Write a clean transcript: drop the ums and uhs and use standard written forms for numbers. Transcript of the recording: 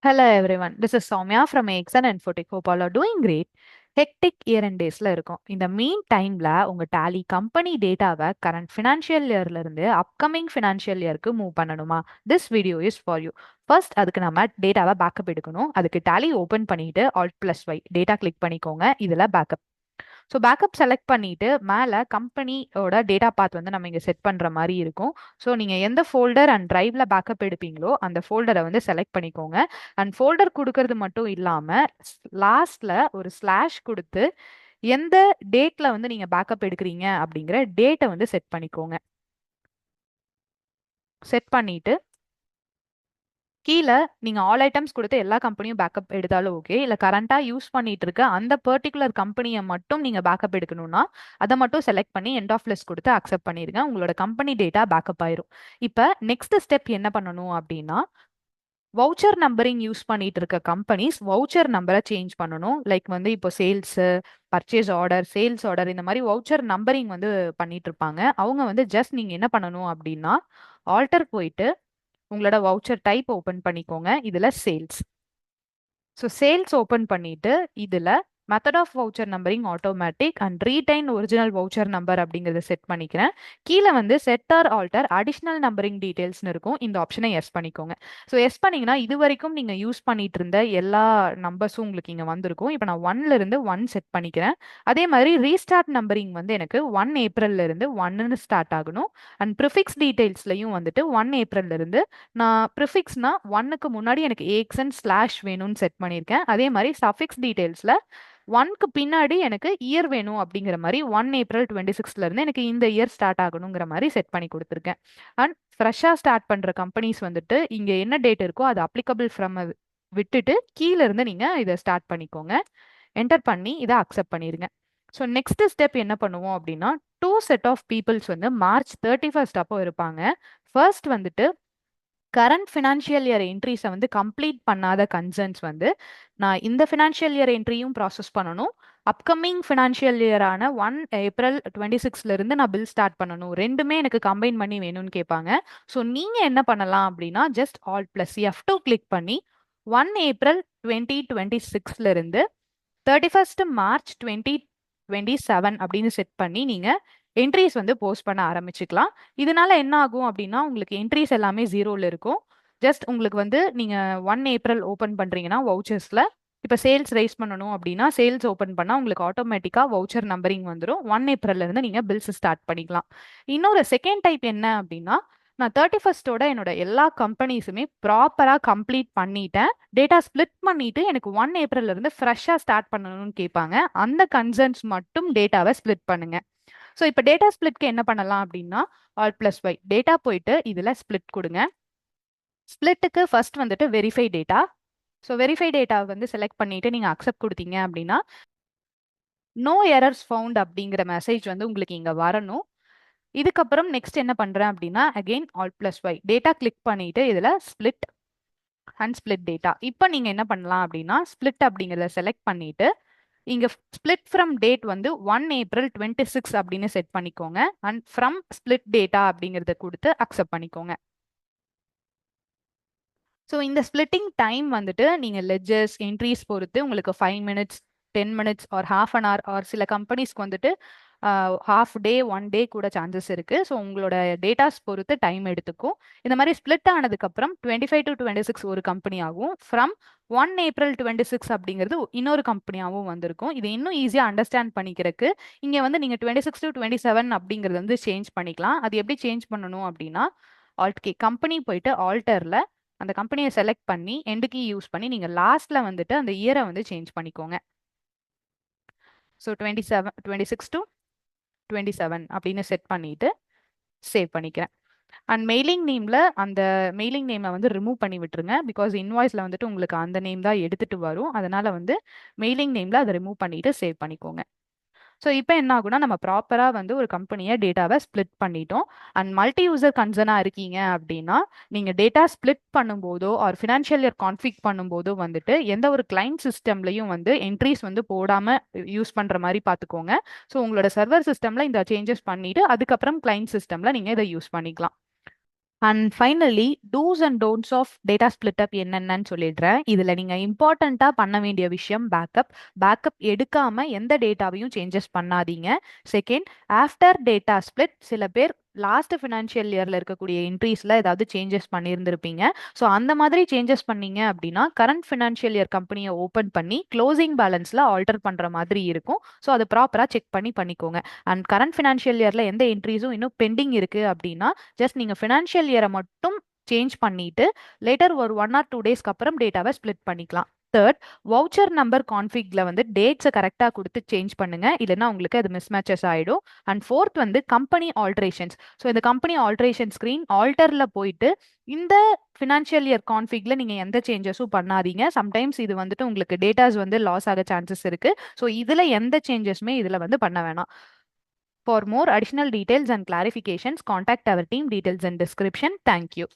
Hello everyone, this is Soumya from AXN Infotech. Hope all are doing great. Hectic year and daysல இருக்கும். இந்த மீன் டைம்ல உங்க tally company டேட்டாவை current financial இயர்ல இருந்து அப்கமிங் ஃபினான்ஷியல் இயருக்கு மூவ் பண்ணணுமா? This video is for you. First அதுக்கு நம்ம டேட்டாவை பேக்கப் எடுக்கணும். அதுக்கு டாலி ஓபன் பண்ணிட்டு Alt+Y டேட்டா கிளிக் பண்ணிக்கோங்க. இதுல பேக்கப். ஸோ பேக்கப் செலக்ட் பண்ணிட்டு மேலே கம்பெனியோட டேட்டா பாத் வந்து நம்ம இங்கே செட் பண்ணுற மாதிரி இருக்கும். ஸோ நீங்கள் எந்த ஃபோல்டர் அண்ட் டிரைவ்ல பேக்கப் எடுப்பீங்களோ அந்த ஃபோல்டரை வந்து செலக்ட் பண்ணிக்கோங்க. அண்ட் ஃபோல்டர் கொடுக்கறது மட்டும் இல்லாமல் லாஸ்ட்ல ஒரு ஸ்லாஷ் கொடுத்து எந்த டேட்ல வந்து நீங்கள் பேக்கப் எடுக்கிறீங்க அப்படிங்கிற டேட்டை வந்து செட் பண்ணிக்கோங்க. செட் பண்ணிட்டு கீழே நீங்க ஆல் ஐட்டம்ஸ் கொடுத்து எல்லா கம்பெனியும் பேக்கப் எடுத்தாலும் ஓகே, இல்ல கரண்டா யூஸ் பண்ணிட்டு இருக்க அந்த பர்டிகுலர் கம்பெனியை மட்டும் நீங்க பேக்கப் எடுக்கணும்னா அதை மட்டும் செலக்ட் பண்ணி எண்ட் ஆஃப் லிஸ்ட் கொடுத்து அக்செப்ட் பண்ணிருங்க. உங்களோட கம்பெனி டேட்டா பேக்கப் ஆயிரும். இப்ப நெக்ஸ்ட் ஸ்டெப் என்ன பண்ணணும் அப்படின்னா, வவுச்சர் நம்பரிங் யூஸ் பண்ணிட்டு இருக்க கம்பெனிஸ் வவுச்சர் நம்பரை சேஞ்ச் பண்ணணும். லைக் வந்து இப்போ sales, purchase order, sales order இந்த மாதிரி வவுச்சர் நம்பரிங் வந்து பண்ணிட்டு இருப்பாங்க. அவங்க வந்து ஜஸ்ட் நீங்க என்ன பண்ணணும் அப்படின்னா, ஆல்டர் போயிட்டு உங்களோட வவுச்சர் டைப் ஓபன் பண்ணிக்கோங்க. இதுல சேல்ஸ். ஸோ சேல்ஸ் ஓபன் பண்ணிட்டு இதுல method of voucher numbering automatic and retain original voucher number அப்படிங்கறத செட் பண்ணிக்கிறேன். கீழே வந்து set or alter additional numbering டீடைல்ஸ்னு இருக்கும். இந்த ஆப்ஷனை எஸ் பண்ணிக்கோங்க. ஸோ எஸ் பண்ணீங்கன்னா இது வரைக்கும் நீங்க யூஸ் பண்ணிட்டு இருந்த எல்லா நம்பர்ஸும் உங்களுக்கு இங்க வந்திருக்கும். இப்போ நான் 1ல இருந்து 1 செட் பண்ணிக்கிறேன். அதே மாதிரி ரீஸ்டார்ட் நம்பரிங் வந்து எனக்கு 1 ஏப்ரல்ல இருந்து 1ன்னு ஸ்டார்ட் ஆகணும். அண்ட் ப்ரிஃபிக்ஸ் டீடைல்ஸ்லயும் வந்துட்டு 1 ஏப்ரல்ல இருந்து நான் ப்ரிஃபிக்ஸ்னா 1க்கு முன்னாடி எனக்கு ஏஎக்ஸ்என் ஸ்லாஷ் வேணும்னு செட் பண்ணியிருக்கேன். அதே மாதிரி சஃபிக்ஸ் டீடைல்ஸ்ல 1க்கு பின்னாடி எனக்கு இயர் வேணும் அப்படிங்கிற மாதிரி 1 ஏப்ரல் 26ல இருந்து எனக்கு இந்த இயர் ஸ்டார்ட் ஆகணுங்கிற மாதிரி செட் பண்ணி கொடுத்துருக்கேன். அண்ட் ஃப்ரெஷ்ஷாக ஸ்டார்ட் பண்ற கம்பெனிஸ் வந்துட்டு இங்க என்ன டேட் இருக்கோ அது அப்ளிகபிள் ஃப்ரம் விட்டுட்டு கீழே இருந்து நீங்க இதை ஸ்டார்ட் பண்ணிக்கோங்க. என்டர் பண்ணி இதை அக்செப்ட் பண்ணிருங்க. ஸோ நெக்ஸ்ட் ஸ்டெப் என்ன பண்ணுவோம் அப்படின்னா, 2 செட் ஆஃப் பீப்புள்ஸ் வந்து மார்ச் 31 அப்போ இருப்பாங்க. ஃபர்ஸ்ட் வந்துட்டு கரண்ட் ஃபினான்ஷியல் இயர் என்ட்ரிஸை வந்து கம்ப்ளீட் பண்ணாத கன்சர்ன்ஸ் வந்து நான் இந்த ஃபினான்ஷியல் இயர் என்ட்ரியும் ப்ராசஸ் பண்ணணும். அப்கமிங் ஃபினான்ஷியல் இயரான 1 ஏப்ரல் 26ல இருந்து நான் பில் ஸ்டார்ட் பண்ணணும். ரெண்டுமே எனக்கு கம்பைன் பண்ணி வேணும்னு கேட்பாங்க. ஸோ நீங்க என்ன பண்ணலாம் அப்படின்னா, ஜஸ்ட் Alt+F2 கிளிக் பண்ணி 1 ஏப்ரல் 2026ல இருந்து 31 மார்ச் 2027 அப்படின்னு செட் பண்ணி நீங்க என்ட்ரிஸ் வந்து போஸ்ட் பண்ண ஆரம்பிச்சுக்கலாம். இதனால என்ன ஆகும் அப்படின்னா, உங்களுக்கு என்ட்ரிஸ் எல்லாமே ஜீரோல இருக்கும். ஜஸ்ட் உங்களுக்கு வந்து நீங்க 1 ஏப்ரல் ஓபன் பண்றீங்கன்னா வவுச்சர்ஸ்ல இப்ப சேல்ஸ் ரைஸ் பண்ணணும் அப்படின்னா சேல்ஸ் ஓபன் பண்ணா உங்களுக்கு ஆட்டோமேட்டிக்கா வவுச்சர் நம்பரிங் வந்துடும். 1 ஏப்ரல்ல இருந்து நீங்க பில்ஸ் ஸ்டார்ட் பண்ணிக்கலாம். இன்னொரு செகண்ட் டைப் என்ன அப்படின்னா, நான் 31 என்னோட எல்லா கம்பெனிஸுமே ப்ராப்பரா கம்ப்ளீட் பண்ணிட்டேன், டேட்டா ஸ்பிளிட் பண்ணிட்டு எனக்கு 1 ஏப்ரல்ல இருந்து ஃப்ரெஷ்ஷா ஸ்டார்ட் பண்ணணும்னு கேட்பாங்க. அந்த கன்சர்ன்ஸ் மட்டும் டேட்டாவை ஸ்பிளிட் பண்ணுங்க. ஸோ இப்போ டேட்டா ஸ்பிளிட்க்கு என்ன பண்ணலாம் அப்படின்னா, Alt+Y டேட்டா போயிட்டு இதுல ஸ்பிளிட் கொடுங்க. ஸ்பிளிட்டுக்கு ஃபர்ஸ்ட் வந்துட்டு verify data. So verify data வந்து செலக்ட் பண்ணிட்டு நீங்க அக்செப்ட் கொடுத்தீங்க அப்படின்னா நோ எரர்ஸ் ஃபவுண்ட் அப்படிங்கிற மெசேஜ் வந்து உங்களுக்கு இங்க வரணும். இதுக்கப்புறம் நெக்ஸ்ட் என்ன பண்றேன் அப்படின்னா, அகெயின் Alt+Y டேட்டா கிளிக் பண்ணிட்டு இதுல ஸ்பிளிட் அண்ட் ஸ்பிளிட் டேட்டா. இப்போ நீங்க என்ன பண்ணலாம் அப்படின்னா, ஸ்பிளிட் அப்படிங்கிறத செலக்ட் பண்ணிட்டு இங்க ஸ்பிளிட் ஃப்ரம் டேட் வந்து 1 ஏப்ரல் 26 அப்படின்னு செட் பண்ணிக்கோங்க. அண்ட் ஃப்ரம் ஸ்பிளிட் டேட்டா அப்படிங்கறத கொடுத்து அக்செப்ட் பண்ணிக்கோங்க. ஸோ இந்த ஸ்பிளிட்டிங் டைம் வந்துட்டு நீங்க லெட்ஜர்ஸ் என்ட்ரிஸ் பொறுத்து உங்களுக்கு 5 minutes, 10 minutes R half an hour or சில கம்பெனிஸ்க்கு வந்துட்டு ஹாஃப் டே 1 டே கூட சான்சஸ் இருக்கு. ஸோ உங்களோட டேட்டாஸ் பொறுத்து டைம் எடுத்துக்கும். இந்த மாதிரி ஸ்பிளிட் ஆனதுக்கு அப்புறம் 25 to 26 ஒரு கம்பெனி ஆகும். ஃப்ரம் 1 ஏப்ரல் 26 அப்படிங்கிறது இன்னொரு கம்பெனியாகவும் வந்திருக்கும். இது இன்னும் ஈஸியா அண்டர்ஸ்டாண்ட் பண்ணிக்கிறதுக்கு இங்க வந்து நீங்க 26 to 27 அப்படிங்கறது வந்து சேஞ்ச் பண்ணிக்கலாம். அது எப்படி சேஞ்ச் பண்ணணும் அப்படின்னா, Alt+K கம்பெனி போயிட்டு ஆல்டர்ல அந்த கம்பெனியை செலக்ட் பண்ணி எண்டு கீ யூஸ் பண்ணி நீங்க லாஸ்ட்ல வந்துட்டு அந்த இயரை வந்து சேஞ்ச் பண்ணிக்கோங்க. ஸோ 26 to 27 அப்படின்னு செட் பண்ணிட்டு சேவ் பண்ணிக்கிறேன். அண்ட் மெயிலிங் நேம்ல அந்த மெயிலிங் நேமை வந்து ரிமூவ் பண்ணி விட்டுருங்க. பிகாஸ் இன்வாய்ஸ்ல வந்துட்டு உங்களுக்கு அந்த நேம் தான் எடுத்துட்டு வரும். அதனால வந்து மெயிலிங் நேம்ல அதை ரிமூவ் பண்ணிட்டு சேவ் பண்ணிக்கோங்க. ஸோ இப்போ என்ன ஆகும்னா, நம்ம ப்ராப்பராக வந்து ஒரு கம்பெனியை டேட்டாவை ஸ்பிளிட் பண்ணிட்டோம். அண்ட் மல்டி யூசர் கன்சர்னாக இருக்கீங்க அப்படின்னா, நீங்கள் டேட்டா ஸ்பிளிட் பண்ணும்போதோ ஆர் ஃபினான்ஷியல் இயர் கான்ஃபிக் பண்ணும்போதோ வந்துட்டு எந்த ஒரு கிளைண்ட் சிஸ்டம்லையும் வந்து என்ட்ரிஸ் வந்து போடாமல் யூஸ் பண்ணுற மாதிரி பார்த்துக்கோங்க. ஸோ உங்களோட சர்வர் சிஸ்டமில் இந்த சேஞ்சஸ் பண்ணிட்டு அதுக்கப்புறம் கிளைண்ட் சிஸ்டமில் நீங்கள் இதை யூஸ் பண்ணிக்கலாம். And finally do's and don'ts of data split up என்னென்னு சொல்லிடுறேன். இதுல நீங்க இம்பார்ட்டண்டா பண்ண வேண்டிய விஷயம் பேக்கப் எடுக்காம எந்த டேட்டாவையும் சேஞ்சஸ் பண்ணாதீங்க. செகண்ட், ஆஃப்டர் டேட்டா ஸ்பிளிட் சில பேர் லாஸ்ட் ஃபினான்ஷியல் இயர்ல இருக்கக்கூடிய என்ட்ரீஸ்ல ஏதாவது சேஞ்சஸ் பண்ணியிருந்திருப்பீங்க. ஸோ அந்த மாதிரி சேஞ்சஸ் பண்ணீங்க அப்படின்னா கரண்ட் ஃபினான்ஷியல் இயர் கம்பெனியை ஓப்பன் பண்ணி க்ளோசிங் பேலன்ஸ்ல ஆல்டர் பண்ற மாதிரி இருக்கும். ஸோ அது ப்ராப்பரா செக் பண்ணிக்கோங்க. அண்ட் கரண்ட் ஃபினான்ஷியல் இயர்ல எந்த என்ட்ரிஸும் இன்னும் பெண்டிங் இருக்கு அப்படின்னா ஜஸ்ட் நீங்க ஃபினான்ஷியல் இயரை மட்டும் சேஞ்ச் பண்ணிட்டு லேட்டர் ஒரு 1 or 2 டேஸ்க்கு அப்புறம் டேட்டாவை ஸ்பிளிட் பண்ணிக்கலாம். தேர்ட், வவுச்சர் நம்பர் கான்ஃபிக்ல வந்து டேட்ஸை கரெக்டாக கொடுத்து சேஞ்ச் பண்ணுங்க, இல்லைன்னா உங்களுக்கு அது மிஸ்மேச்சஸ் ஆயிடும். அண்ட் ஃபோர்த் வந்து கம்பெனி ஆல்ட்ரேஷன்ஸ். ஸோ இந்த கம்பெனி ஆல்ட்ரேஷன் ஸ்க்ரீன் ஆல்டர்ல போயிட்டு இந்த ஃபினான்ஷியல் இயர் கான்ஃபிக்ல நீங்க எந்த சேஞ்சஸும் பண்ணாதீங்க. சம்டைம்ஸ் இது வந்துட்டு உங்களுக்கு டேட்டாஸ் வந்து லாஸ் ஆக சான்சஸ் இருக்கு. ஸோ இதுல எந்த சேஞ்சஸுமே இதுல வந்து பண்ண வேணாம். For more additional details and clarifications, contact our team. Details in description. Thank you.